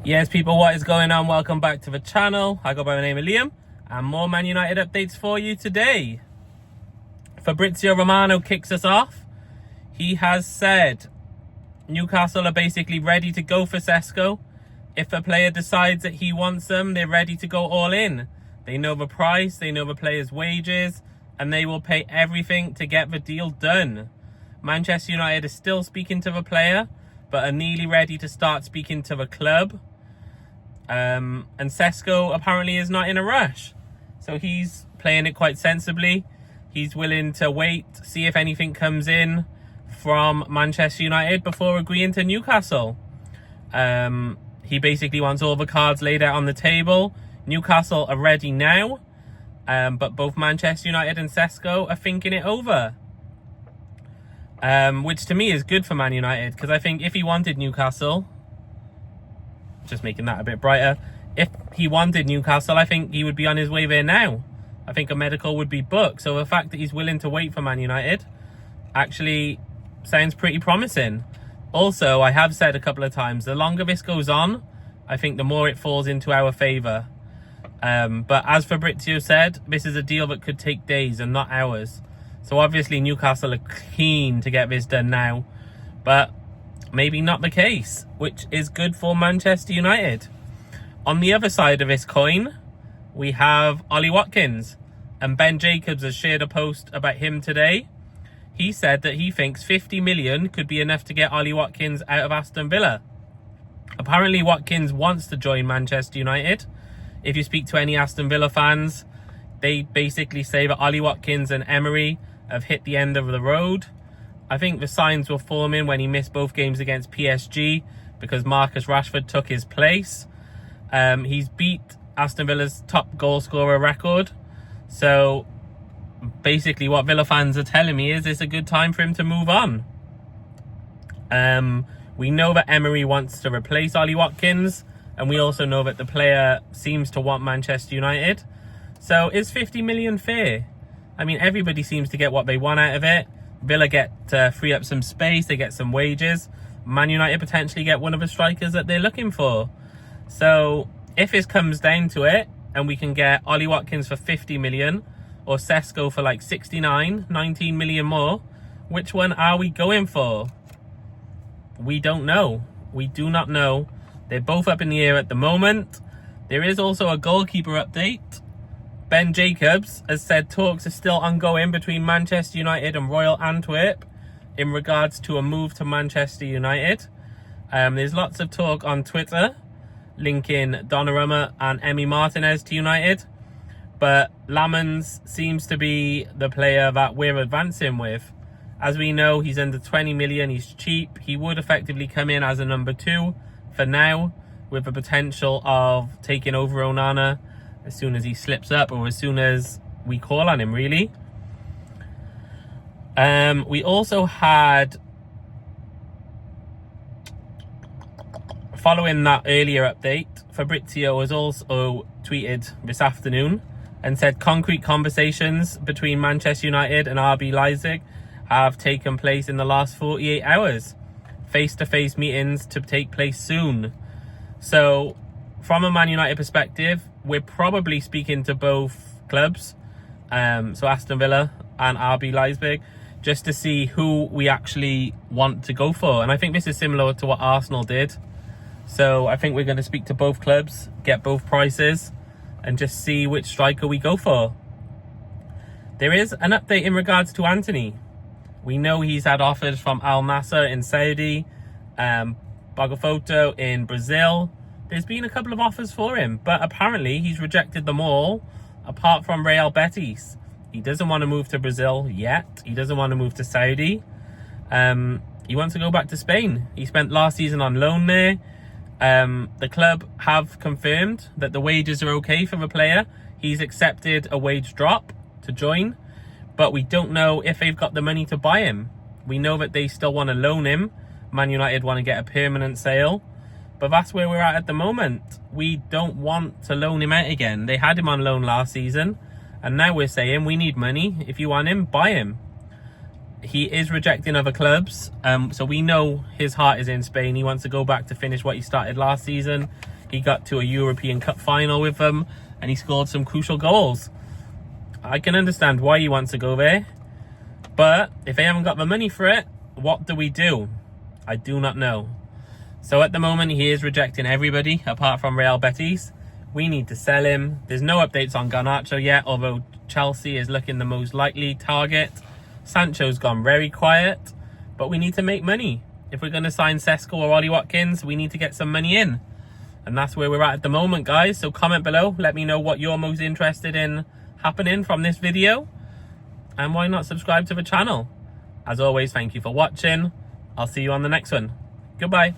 Yes, people, what is going on? Welcome back to the channel. I go by the name of Liam, and more Man United updates for you today. Fabrizio Romano kicks us off. He has said Newcastle are basically ready to go for Sesko. If a player decides that he wants them, they're ready to go all in. They know the price, they know the player's wages, and they will pay everything to get the deal done. Manchester United is still speaking to the player, but are nearly ready to start speaking to the club. And Sesko apparently is not in a rush. So he's playing it quite sensibly. He's willing to wait, see if anything comes in from Manchester United before agreeing to Newcastle. He basically wants all the cards laid out on the table. Newcastle are ready now, but both Manchester United and Sesko are thinking it over. Which to me is good for Man United, because I think if he wanted Newcastle, just making that a bit brighter, if he wanted Newcastle, I think he would be on his way there now. I think a medical would be booked. So the fact that he's willing to wait for Man United actually sounds pretty promising. Also, I have said a couple of times, the longer this goes on, I think the more it falls into our favour. But as Fabrizio said, this is a deal that could take days and not hours. So obviously Newcastle are keen to get this done now, but maybe not the case, which is good for Manchester United. On the other side of this coin, we have Ollie Watkins, and Ben Jacobs has shared a post about him today. He said that he thinks 50 million could be enough to get Ollie Watkins out of Aston Villa. Apparently Watkins wants to join Manchester United. If you speak to any Aston Villa fans, they basically say that Ollie Watkins and Emery have hit the end of the road. I think the signs were forming when he missed both games against PSG because Marcus Rashford took his place. He's beat Aston Villa's top goal scorer record. So basically what Villa fans are telling me is it's a good time for him to move on. We know that Emery wants to replace Ollie Watkins, and we also know that the player seems to want Manchester United. So is 50 million fair? I mean, everybody seems to get what they want out of it. Villa get to free up some space, they get some wages. Man United potentially get one of the strikers that they're looking for. So if it comes down to it, and we can get Ollie Watkins for 50 million, or Sesko for like 69, 19 million more, which one are we going for? We don't know. We do not know. They're both up in the air at the moment. There is also a goalkeeper update. Ben Jacobs has said talks are still ongoing between Manchester United and Royal Antwerp in regards to a move to Manchester United. There's lots of talk on Twitter linking Donnarumma and Emi Martinez to United, but Lamans seems to be the player that we're advancing with. As we know, he's under 20 million, he's cheap. He would effectively come in as a number 2 for now, with the potential of taking over Onana as soon as he slips up, or as soon as we call on him, really. We also had, following that earlier update, Fabrizio has also tweeted this afternoon and said concrete conversations between Manchester United and RB Leipzig have taken place in the last 48 hours. Face-to-face meetings to take place soon. So from a Man United perspective, we're probably speaking to both clubs, so Aston Villa and RB Leipzig, just to see who we actually want to go for. And I think this is similar to what Arsenal did. So I think we're going to speak to both clubs, get both prices, and just see which striker we go for. There is an update in regards to Anthony. We know he's had offers from Al Nassr in Saudi, Botafogo in Brazil. There's been a couple of offers for him, but apparently he's rejected them all, apart from Real Betis. He doesn't want to move to Brazil yet. He doesn't want to move to Saudi. He wants to go back to Spain. He spent last season on loan there. The club have confirmed that the wages are okay for the player. He's accepted a wage drop to join, but we don't know if they've got the money to buy him. We know that they still want to loan him. Man United want to get a permanent sale. But that's where we're at the moment. We don't want to loan him out again. They had him on loan last season, and now we're saying we need money. If you want him, buy him. he is rejecting other clubs. So we know his heart is in Spain. He wants to go back to finish what he started last season. He got to a European Cup final with them, and he scored some crucial goals. I can understand why he wants to go there, but if they haven't got the money for it, what do we do? I do not know. So at the moment, he is rejecting everybody apart from Real Betis. We need to sell him. There's no updates on Garnacho yet, although Chelsea is looking the most likely target. Sancho's gone very quiet, but we need to make money. If we're going to sign Sesko or Ollie Watkins, we need to get some money in. And that's where we're at the moment, guys. So comment below. Let me know what you're most interested in happening from this video. And why not subscribe to the channel? As always, thank you for watching. I'll see you on the next one. Goodbye.